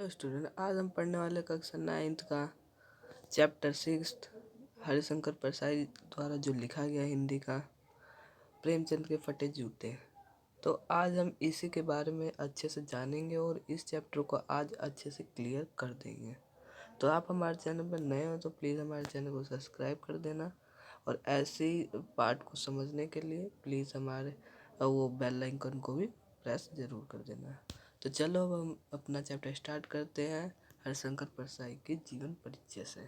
Hello student, आज हम पढ़ने वाले कक्षा 9th का चैप्टर 6 हरिशंकर परसाई द्वारा जो लिखा गया हिंदी का प्रेमचंद के फटे जूते। तो आज हम इसी के बारे में अच्छे से जानेंगे और इस चैप्टर को आज अच्छे से क्लियर कर देंगे। तो आप हमारे चैनल पर नए हो तो प्लीज़ हमारे चैनल को सब्सक्राइब कर देना और ऐसे ही पार्ट को समझने के लिए प्लीज़ हमारे वो बेल आइकन को भी प्रेस ज़रूर कर देना। तो चलो अब हम अपना चैप्टर स्टार्ट करते हैं हरिशंकर परसाई के जीवन परिचय से।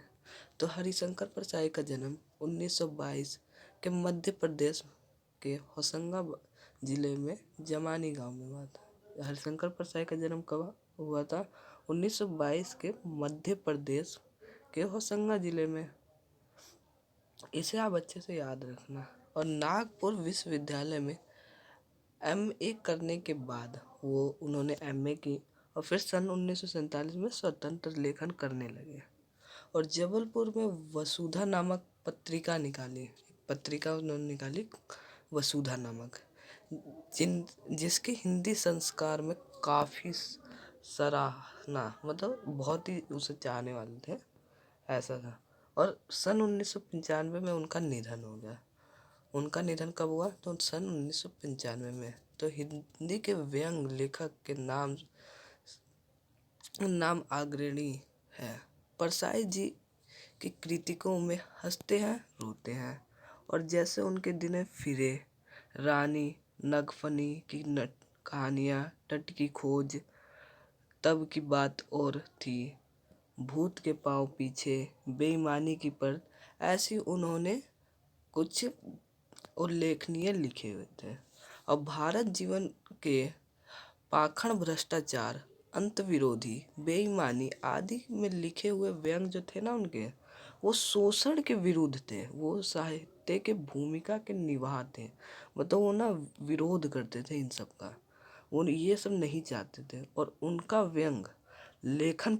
तो हरिशंकर परसाई का जन्म 1922 के मध्य प्रदेश के होशंगाबाद जिले में जमानी गांव में हुआ था। हरिशंकर परसाई का जन्म कब हुआ था? 1922 के मध्य प्रदेश के होशंगाबाद जिले में। इसे आप अच्छे से याद रखना। और नागपुर विश्वविद्यालय में MA करने के बाद उन्होंने MA की और फिर सन 1947 में स्वतंत्र लेखन करने लगे और जबलपुर में वसुधा नामक पत्रिका उन्होंने निकाली, वसुधा नामक, जिसके हिंदी संस्कार में काफ़ी सराहना, मतलब बहुत ही उसे चाहने वाले थे, ऐसा था। और सन 1995 में उनका निधन हो गया। उनका निधन कब हुआ? तो सन 1995 में। तो हिंदी के व्यंग्य लेखक के नाम अग्रणी है। परसाई जी की कृतिकों में हंसते हैं, रोते हैं, और जैसे उनके दिन फिरे, रानी, नगफनी की कहानियाँ, तट की खोज, तब की बात और थी, भूत के पाँव पीछे, बेईमानी की परत, ऐसी उन्होंने कुछ उल्लेखनीय लिखे हुए थे। और भारत जीवन के पाखंड, भ्रष्टाचार, अंत विरोधी, बेईमानी आदि में लिखे हुए व्यंग जो थे ना उनके, वो शोषण के विरुद्ध थे। वो साहित्य के भूमिका के निभा थे, मतलब वो ना विरोध करते थे इन सब का, वो ये सब नहीं चाहते थे। और उनका व्यंग लेखन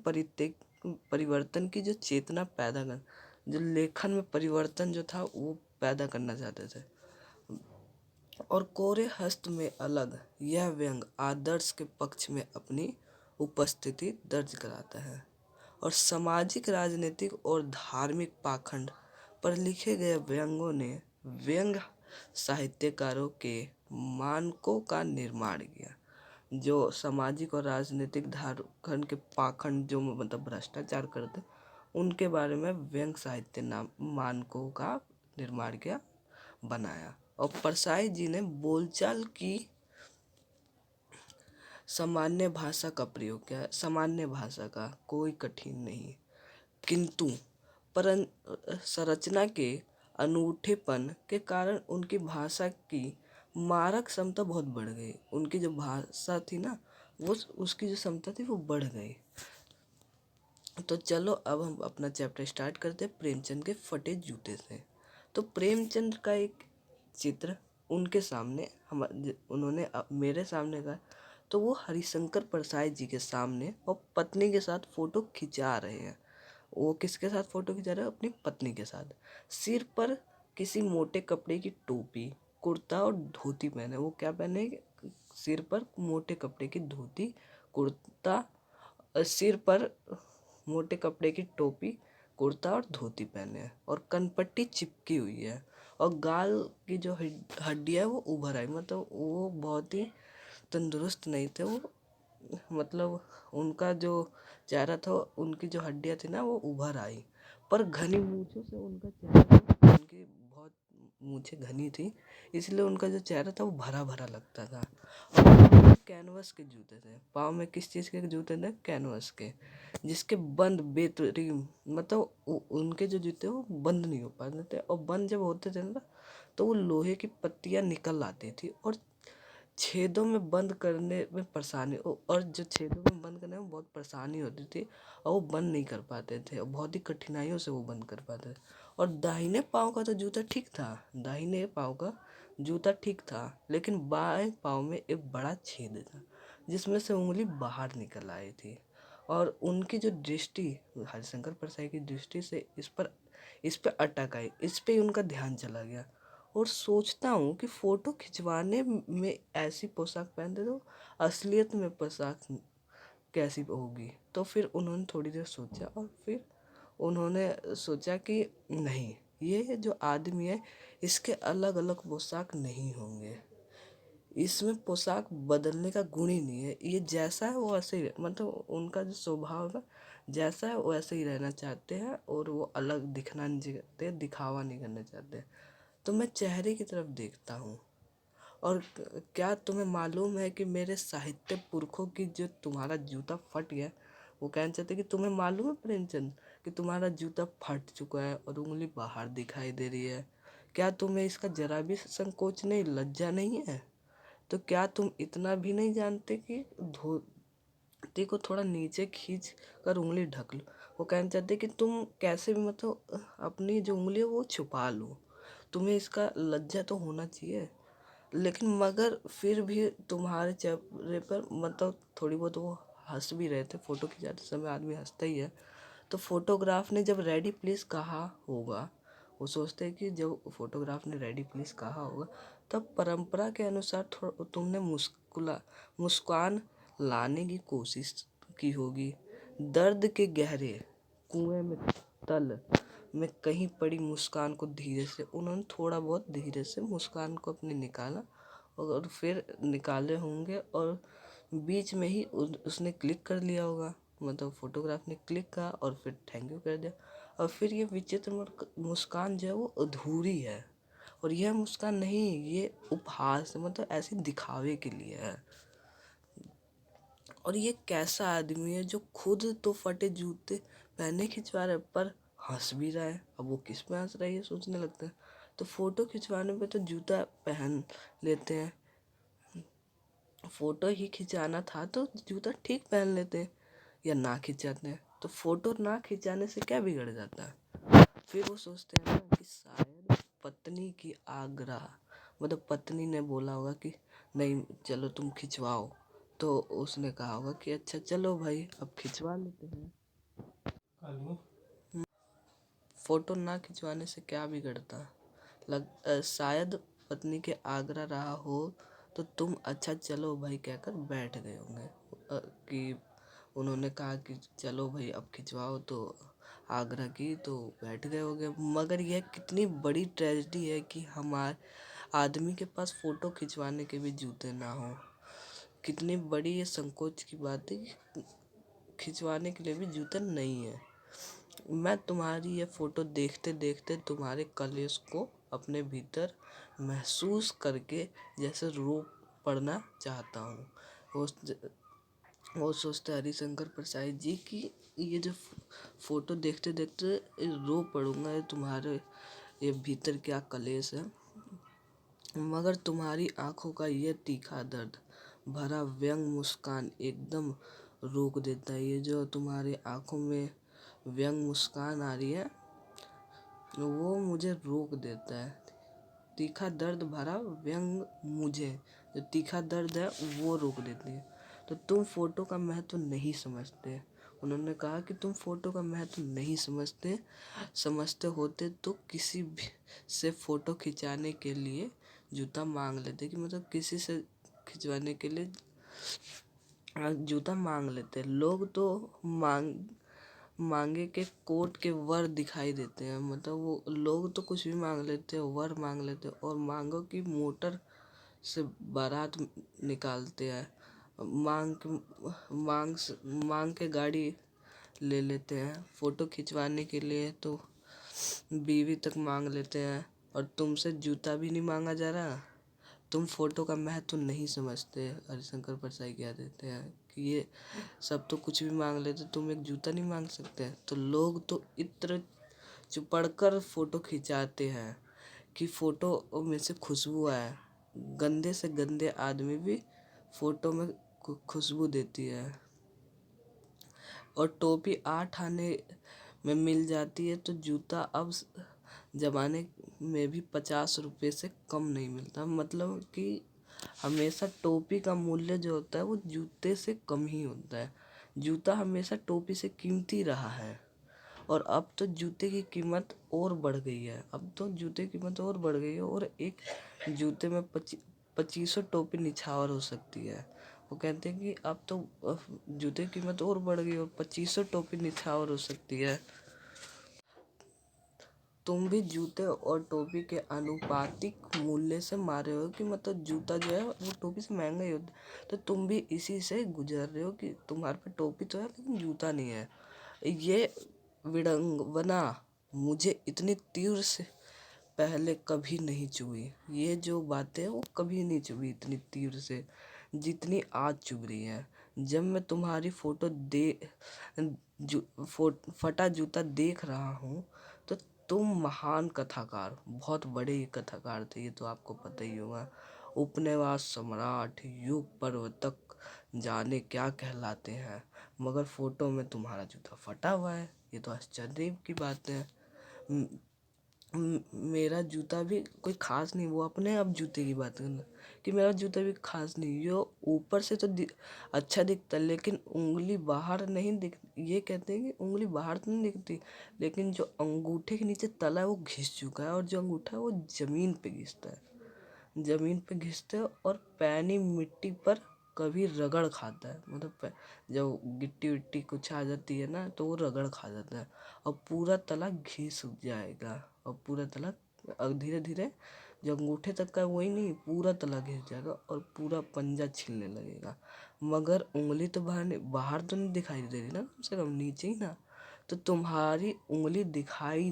परिवर्तन की जो चेतना पैदा कर, जो लेखन में परिवर्तन जो था वो पैदा करना चाहते थे। और कोरे हस्त में अलग यह व्यंग आदर्श के पक्ष में अपनी उपस्थिति दर्ज कराता है और सामाजिक, राजनीतिक और धार्मिक पाखंड पर लिखे गए व्यंगों ने व्यंग्य साहित्यकारों के मानकों का निर्माण किया। जो सामाजिक और राजनीतिक धारखंड के पाखंड, जो मतलब भ्रष्टाचार करते, उनके बारे में व्यंग्य साहित्य मानकों का निर्माण किया, बनाया। और परसाई जी ने बोलचाल की सामान्य भाषा का प्रयोग किया। सामान्य भाषा का कोई कठिन नहीं, किंतु संरचना के अनूठेपन के कारण उनकी भाषा की मारक क्षमता बहुत बढ़ गई। उनकी जो भाषा थी ना, वो उसकी जो क्षमता थी वो बढ़ गई। तो चलो अब हम अपना चैप्टर स्टार्ट करते हैं प्रेमचंद के फटे जूते से। तो प्रेमचंद का एक चित्र उनके सामने उन्होंने मेरे सामने का, तो वो हरिशंकर परसाई जी के सामने और पत्नी के साथ फोटो खिंचा रहे हैं। वो किसके साथ फोटो खिंचा रहे हैं? अपनी पत्नी के साथ। सिर पर किसी मोटे कपड़े की टोपी, कुर्ता और धोती पहने। वो क्या पहने? सिर पर मोटे कपड़े की धोती, कुर्ता, सिर पर मोटे कपड़े की टोपी, कुर्ता और धोती पहने हैं और कनपट्टी चिपकी हुई है और गाल की जो हड्डियाँ वो उभर आई, मतलब वो बहुत ही तंदुरुस्त नहीं थे वो, मतलब उनका जो चेहरा था, उनकी जो हड्डियाँ थी ना वो उभर आई, पर घनी मूछों से उनका चेहरा, उनकी बहुत मूछें घनी थी, इसलिए उनका जो चेहरा था वो भरा भरा लगता था। और कैनवस के जूते थे। पाँव में किस चीज़ के जूते थे? कैनवस के, जिसके बंद बेहतरीन, मतलब उनके जो जूते वो बंद नहीं हो पाते थे, और बंद जब होते थे ना तो वो लोहे की पत्तियां निकल आती थी और छेदों में बंद करने में परेशानी, और जो छेदों में बंद करने में बहुत परेशानी होती थी और वो बंद नहीं कर पाते थे और बहुत ही कठिनाइयों से वो बंद कर पाते थे। और दाहिने पाँव का तो जूता ठीक था, दाहिने पाँव का जूता ठीक था, लेकिन बाएं पाँव में एक बड़ा छेद था जिसमें से उंगली बाहर निकल आई थी। और उनकी जो दृष्टि, हरिशंकर परसाई की दृष्टि से इस पर अटक आई, इस पे उनका ध्यान चला गया। और सोचता हूँ कि फ़ोटो खिंचवाने में ऐसी पोशाक पहनते तो असलियत में पोशाक कैसी होगी। तो फिर उन्होंने थोड़ी देर सोचा और फिर उन्होंने सोचा कि नहीं, ये जो आदमी है इसके अलग अलग पोशाक नहीं होंगे, इसमें पोशाक बदलने का गुण ही नहीं है, ये जैसा है वो वैसे ही मतलब उनका जो स्वभाव है जैसा है वैसे ही रहना चाहते हैं और वो अलग दिखना नहीं चाहते, दिखावा नहीं करना चाहते। तो मैं चेहरे की तरफ देखता हूँ। और क्या तुम्हें मालूम है कि मेरे साहित्य पुरखों की जो तुम्हारा जूता फट गया, वो कहना चाहते कि तुम्हें मालूम है प्रेमचंद कि तुम्हारा जूता फट चुका है और उंगली बाहर दिखाई दे रही है। क्या तुम्हें इसका जरा भी संकोच नहीं, लज्जा नहीं है? तो क्या तुम इतना भी नहीं जानते कि धोती को थोड़ा नीचे खींच कर उंगली ढक लो? वो कहना चाहते कि तुम कैसे भी मतलब अपनी जो उंगली है वो छुपा लो, तुम्हें इसका लज्जा तो होना चाहिए। लेकिन मगर फिर भी तुम्हारे चेहरे पर मतलब थोड़ी बहुत वो हंस भी रहे थे, फोटो खिंचाते समय आदमी हंसता ही है। तो फोटोग्राफ ने जब रेडी प्लीज कहा होगा, वो सोचते हैं कि जब फोटोग्राफ ने रेडी प्लीज कहा होगा तब परंपरा के अनुसार तुमने मुस्कान लाने की कोशिश की होगी। दर्द के गहरे कुएं में तल में कहीं पड़ी मुस्कान को धीरे से उन्होंने थोड़ा बहुत धीरे से मुस्कान को अपने निकाला और फिर निकाले होंगे और बीच में ही उसने क्लिक कर लिया होगा, मतलब फोटोग्राफ ने क्लिक करा और फिर थैंक यू कर दिया। और फिर ये विचित्र मुस्कान जो है वो अधूरी है और यह मुस्कान नहीं, ये उपहास है, मतलब ऐसे दिखावे के लिए है। और ये कैसा आदमी है जो खुद तो फटे जूते पहने खिंचवा रहा है पर हंस भी रहा है? अब वो किस में हंस रहा है ये सोचने लगता है। तो फोटो खिंचवाने पे तो जूता पहन लेते हैं, फोटो ही खिंचाना था तो जूता ठीक पहन लेते हैं या ना खिंचाते हैं, तो फोटो ना खिंचाने से क्या बिगड़ जाता है? फिर वो सोचते हैं ना कि शायद पत्नी की आग्रह, मतलब पत्नी ने बोला होगा कि नहीं चलो तुम खिंचवाओ, तो उसने कहा होगा कि अच्छा चलो भाई अब खिंचवा लेते हैं। फोटो ना खिंचवाने से क्या बिगड़ता? शायद पत्नी के आग्रह रहा हो तो तुम अच्छा चलो भाई कहकर बैठ गए होंगे, कि उन्होंने कहा कि चलो भाई अब खिंचवाओ तो आग्रह की तो बैठ गए होंगे। मगर यह कितनी बड़ी ट्रेजेडी है कि हमारे आदमी के पास फोटो खिंचवाने के भी जूते ना हो। कितनी बड़ी ये संकोच की बात है कि खिंचवाने के लिए भी जूते नहीं है। मैं तुम्हारी ये फोटो देखते देखते तुम्हारे कलेश को अपने भीतर महसूस करके जैसे रो पड़ना चाहता हूँ। वो वो सोचते हरिशंकर प्रसाद जी की ये जो फोटो देखते देखते रो पड़ूंगा, ये तुम्हारे ये भीतर क्या कलेश है। मगर तुम्हारी आंखों का ये तीखा दर्द भरा व्यंग मुस्कान एकदम रोक देता है। ये जो तुम्हारी आंखों में व्यंग मुस्कान आ रही है वो मुझे रोक देता है। तीखा दर्द भरा व्यंग मुझे, जो तीखा दर्द है वो रोक देती है। तो तुम फोटो का महत्व नहीं समझते। उन्होंने कहा कि तुम फोटो का महत्व नहीं समझते, समझते होते तो किसी भी से फोटो खिंचाने के लिए जूता मांग लेते, कि मतलब किसी से खिंचवाने के लिए जूता मांग लेते। लोग तो मांगे के कोट के वर दिखाई देते हैं, मतलब वो लोग तो कुछ भी मांग लेते हैं, वर मांग लेते हैं और मांगो की मोटर से बारात निकालते हैं। मांग के गाड़ी ले लेते हैं फोटो खिंचवाने के लिए, तो बीवी तक मांग लेते हैं और तुमसे जूता भी नहीं मांगा जा रहा। तुम फोटो का महत्व नहीं समझते। हरिशंकर प्रसाद कह देते हैं कि ये सब तो कुछ भी मांग लेते, तुम एक जूता नहीं मांग सकते। तो लोग तो इत्र चुपड़ फोटो खिंचाते हैं कि फोटो में से खुशबू आए। गंदे से गंदे आदमी भी फोटो में खुशबू देती है। और टोपी 8 आने में मिल जाती है तो जूता अब जमाने में भी 50 रुपये से कम नहीं मिलता। मतलब कि हमेशा टोपी का मूल्य जो होता है वो जूते से कम ही होता है। जूता हमेशा टोपी से कीमती रहा है और अब तो जूते की कीमत और बढ़ गई है। अब तो जूते की कीमत और बढ़ गई है और एक जूते में 2500 टोपी निछावर हो सकती है। वो कहते हैं कि अब तो जूते की कीमत और बढ़ गई और 2500 टोपी निछावर हो सकती है। तुम भी जूते और टोपी के आनुपातिक मूल्य से मारे हो कि मतलब जूता जो है वो टोपी से महंगा ही होता है, तो तुम भी इसी से गुजर रहे हो कि तुम्हारे पे टोपी तो है लेकिन जूता नहीं है। ये विडंबना मुझे इतनी तीव्र से पहले कभी नहीं चुभी। ये जो बातें हैं वो कभी नहीं चुभी इतनी तीव्र से जितनी आज चुभ रही है। जब मैं तुम्हारी फोटो फटा जूता देख रहा हूँ तो तुम महान कथाकार, बहुत बड़े कथाकार थे, ये तो आपको पता ही होगा। उपन्यास सम्राट, युग प्रवर्तक, जाने क्या कहलाते हैं, मगर फोटो में तुम्हारा जूता फटा हुआ है। ये तो आश्चर्य की बात है। मेरा जूता भी कोई खास नहीं, वो अपने आप जूते की बात करना कि मेरा जूता भी खास नहीं, यो ऊपर से तो अच्छा दिखता है लेकिन उंगली बाहर नहीं दिख, ये कहते हैं कि उंगली बाहर तो नहीं दिखती लेकिन जो अंगूठे के नीचे तला है वो घिस चुका है और जो अंगूठा है वो जमीन पे घिसता है, जमीन पे घिसते हैं और पैनी मिट्टी पर कभी रगड़ खाता है, मतलब जब गिट्टी विट्टी कुछ आ जाती है ना तो वो रगड़ खा जाता है और पूरा तला घिस जाएगा और पूरा तला अब धीरे धीरे जो अंगूठे तक का वही नहीं पूरा तला घिस जाएगा और पूरा पंजा छिलने लगेगा, मगर उंगली तो बाहर तो नहीं दिखाई दे रही ना, कम से कम नीचे ही ना। तो तुम्हारी उंगली दिखाई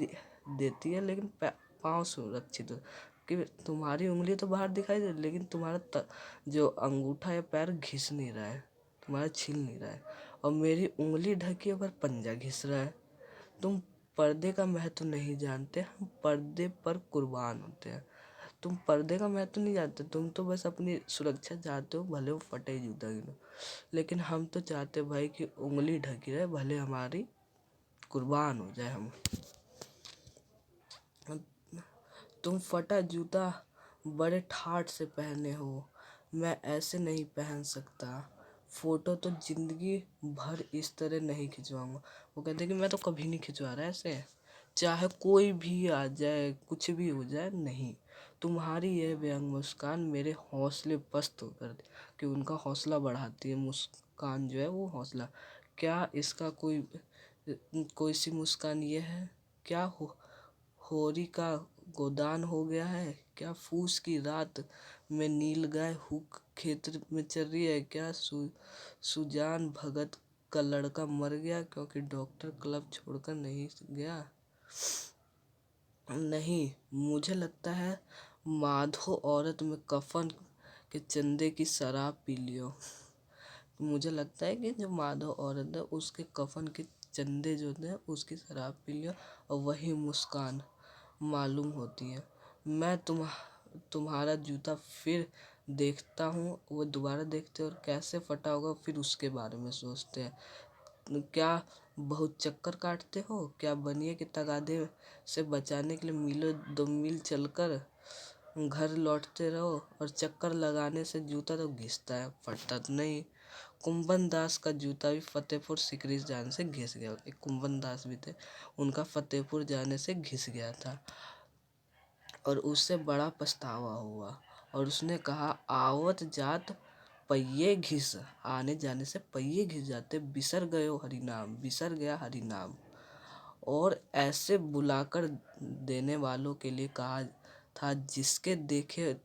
देती है लेकिन पाँव सुरक्षित हो कि तुम्हारी उंगली तो बाहर दिखाई दे रही लेकिन तुम्हारा जो अंगूठा या पैर घिस नहीं रहा है, तुम्हारा छील नहीं रहा है और मेरी उंगली ढकी है पर पंजा घिस रहा है। तुम पर्दे का महत्व नहीं जानते, हम पर्दे पर कुर्बान होते हैं। तुम पर्दे का महत्व नहीं जानते, तुम तो बस अपनी सुरक्षा चाहते हो, भले वो फटे जूता गिनो, लेकिन हम तो चाहते भाई कि उंगली ढकी रहे, भले हमारी कुर्बान हो जाए हम। तुम फटा जूता बड़े ठाठ से पहने हो, मैं ऐसे नहीं पहन सकता। फोटो तो जिंदगी भर इस तरह नहीं खिंचवाऊंगा। वो कहते कि मैं तो कभी नहीं खिंचवा रहा ऐसे, चाहे कोई भी आ जाए कुछ भी हो जाए नहीं। तुम्हारी यह व्यंग मुस्कान मेरे हौसले पस्त कर दे कि उनका हौसला बढ़ाती है मुस्कान जो है वो हौसला। क्या इसका कोई सी मुस्कान ये है, क्या होरी का गोदान हो गया है, क्या फूस की रात में नील गाय हुक खेत में चल रही है, क्या सुजान भगत का लड़का मर गया क्योंकि डॉक्टर क्लब छोड़कर नहीं गया। नहीं, मुझे लगता है माधो औरत में कफन के चंदे की शराब पी लियो। मुझे लगता है कि जो माधव औरत है उसके कफन के चंदे जो होते हैं उसकी शराब पी लियो और वही मुस्कान मालूम होती है। मैं तुम्हारा जूता फिर देखता हूँ, वो दोबारा देखते हैं और कैसे फटा होगा फिर उसके बारे में सोचते हैं। क्या बहुत चक्कर काटते हो, क्या बनिए के तगादे से बचाने के लिए मीलों 2 मील चलकर घर लौटते रहो और चक्कर लगाने से जूता तो घिसता है, फटता तो नहीं। कुंभन दास का जूता भी फतेहपुर सिकरी जाने से घिस गया। एक कुंभन दास भी थे, उनका फतेहपुर जाने से घिस गया था और उससे बड़ा पछतावा हुआ और उसने कहा आवत जात पहिये घिस, आने जाने से पहिये घिस जाते, बिसर गयो हरि नाम, बिसर गया हरि नाम। और ऐसे बुलाकर देने वालों के लिए कहा था जिसके देखे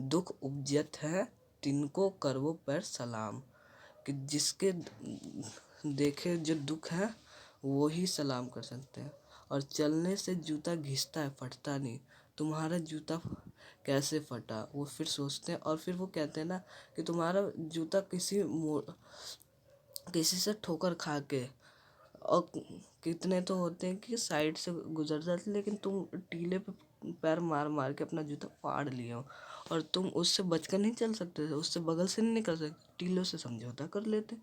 दुख उपजत है तिनको करवो पैर सलाम, कि जिसके देखे जो दुख है वो ही सलाम कर सकते हैं। और चलने से जूता घिसता है, फटता नहीं। तुम्हारा जूता कैसे फटा, वो फिर सोचते हैं और फिर वो कहते हैं ना कि तुम्हारा जूता किसी से ठोकर खा के, और कितने तो होते हैं कि साइड से गुजर जाते लेकिन तुम टीले पे पैर मार मार के अपना जूता फाड़ लिए हो और तुम उससे बचकर नहीं चल सकते थे, उससे बगल से नहीं निकल सकते, टीलों से समझौता कर लेते।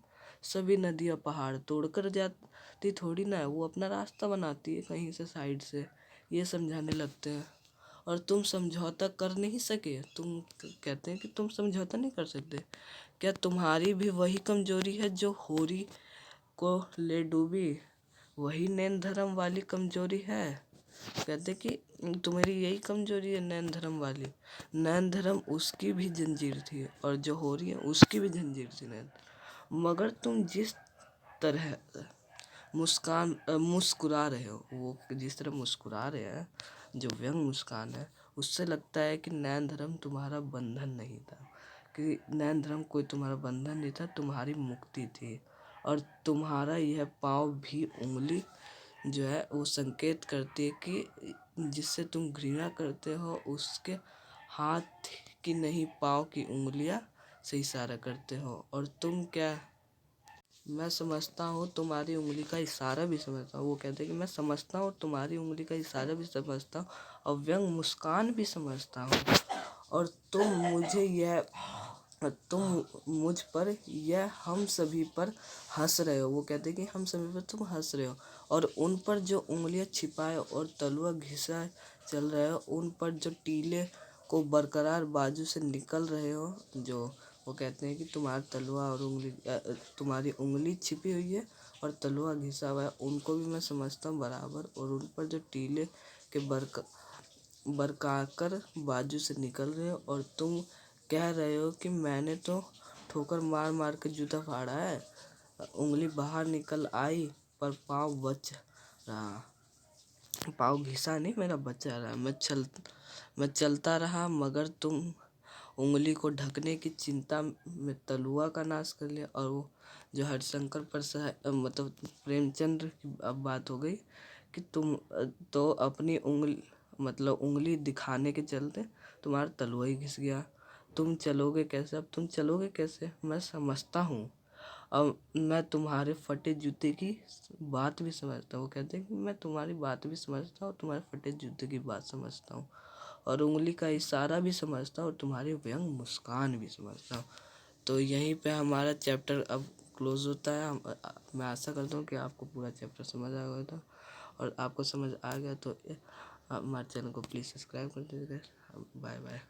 सभी नदियाँ पहाड़ तोड़कर जाती थोड़ी ना है, वो अपना रास्ता बनाती है कहीं से साइड से, ये समझाने लगते हैं। और तुम समझौता कर नहीं सके, तुम कहते हैं कि तुम समझौता नहीं कर सकते। क्या तुम्हारी भी वही कमजोरी है जो होरी को ले डूबी, वही नैन धर्म वाली कमजोरी है। कहते कि तुम्हारी यही कमजोरी है नैन धर्म वाली। नैन धर्म उसकी भी जंजीर थी और जो हो रही है उसकी भी जंजीर थी नैन, मगर तुम जिस तरह मुस्कुरा रहे हो, वो जिस तरह मुस्कुरा रहे हैं, जो व्यंग मुस्कान है, उससे लगता है कि नैन धर्म तुम्हारा बंधन नहीं था, कि नैन धर्म कोई तुम्हारा बंधन नहीं था, तुम्हारी मुक्ति थी। और तुम्हारा यह पाँव भी उंगली जो है वो संकेत करती है कि जिससे तुम घृणा करते हो उसके हाथ की नहीं पाँव की उंगलियां से इशारा करते हो। और तुम क्या, मैं समझता हूँ तुम्हारी उंगली का इशारा भी समझता हूँ। वो कहते हैं कि मैं समझता हूँ तुम्हारी उंगली का इशारा भी समझता हूँ और व्यंग मुस्कान भी समझता हूँ, और तुम मुझ पर यह हम सभी पर हंस रहे हो। वो कहते हैं कि हम सभी पर तुम हंस रहे हो, और उन पर जो उंगलियां छिपाए और तलवा घिसा चल रहे हो, उन पर जो टीले को बरकरार बाजू से निकल रहे हो, जो वो कहते हैं कि तुम्हारी उंगली छिपी हुई है और तलवा घिसा हुआ है, उनको भी मैं समझता हूँ बराबर, और उन पर जो टीले के बरकाकर बाजू से निकल रहे हो, और तुम कह रहे हो कि मैंने तो ठोकर मार मार के जूता फाड़ा है, उंगली बाहर निकल आई पर पाँव बच रहा, पाँव घिसा नहीं मेरा बचा रहा, मैं चलता रहा, मगर तुम उंगली को ढकने की चिंता में तलुआ का नाश कर लिया। और वो जो हरिशंकर प्रसाद मतलब प्रेमचंद्र की अब बात हो गई कि तुम तो अपनी उंगली दिखाने के चलते तुम्हारा तलुआ ही घिस गया। तुम चलोगे कैसे, अब तुम चलोगे कैसे, मैं समझता हूँ। अब मैं तुम्हारे फटे जूते की बात भी समझता हूँ। वो कहते हैं कि मैं तुम्हारी बात भी समझता हूँ, तुम्हारे फटे जूते की बात समझता हूँ, और उंगली का इशारा भी समझता हूँ, और तुम्हारी व्यंग मुस्कान भी समझता हूँ। तो यहीं पे हमारा चैप्टर अब क्लोज होता है। मैं आशा करता हूँ कि आपको पूरा चैप्टर समझ आ गया था, और आपको समझ आ गया तो हमारे चैनल को प्लीज़ सब्सक्राइब कर दीजिएगा। Bye bye.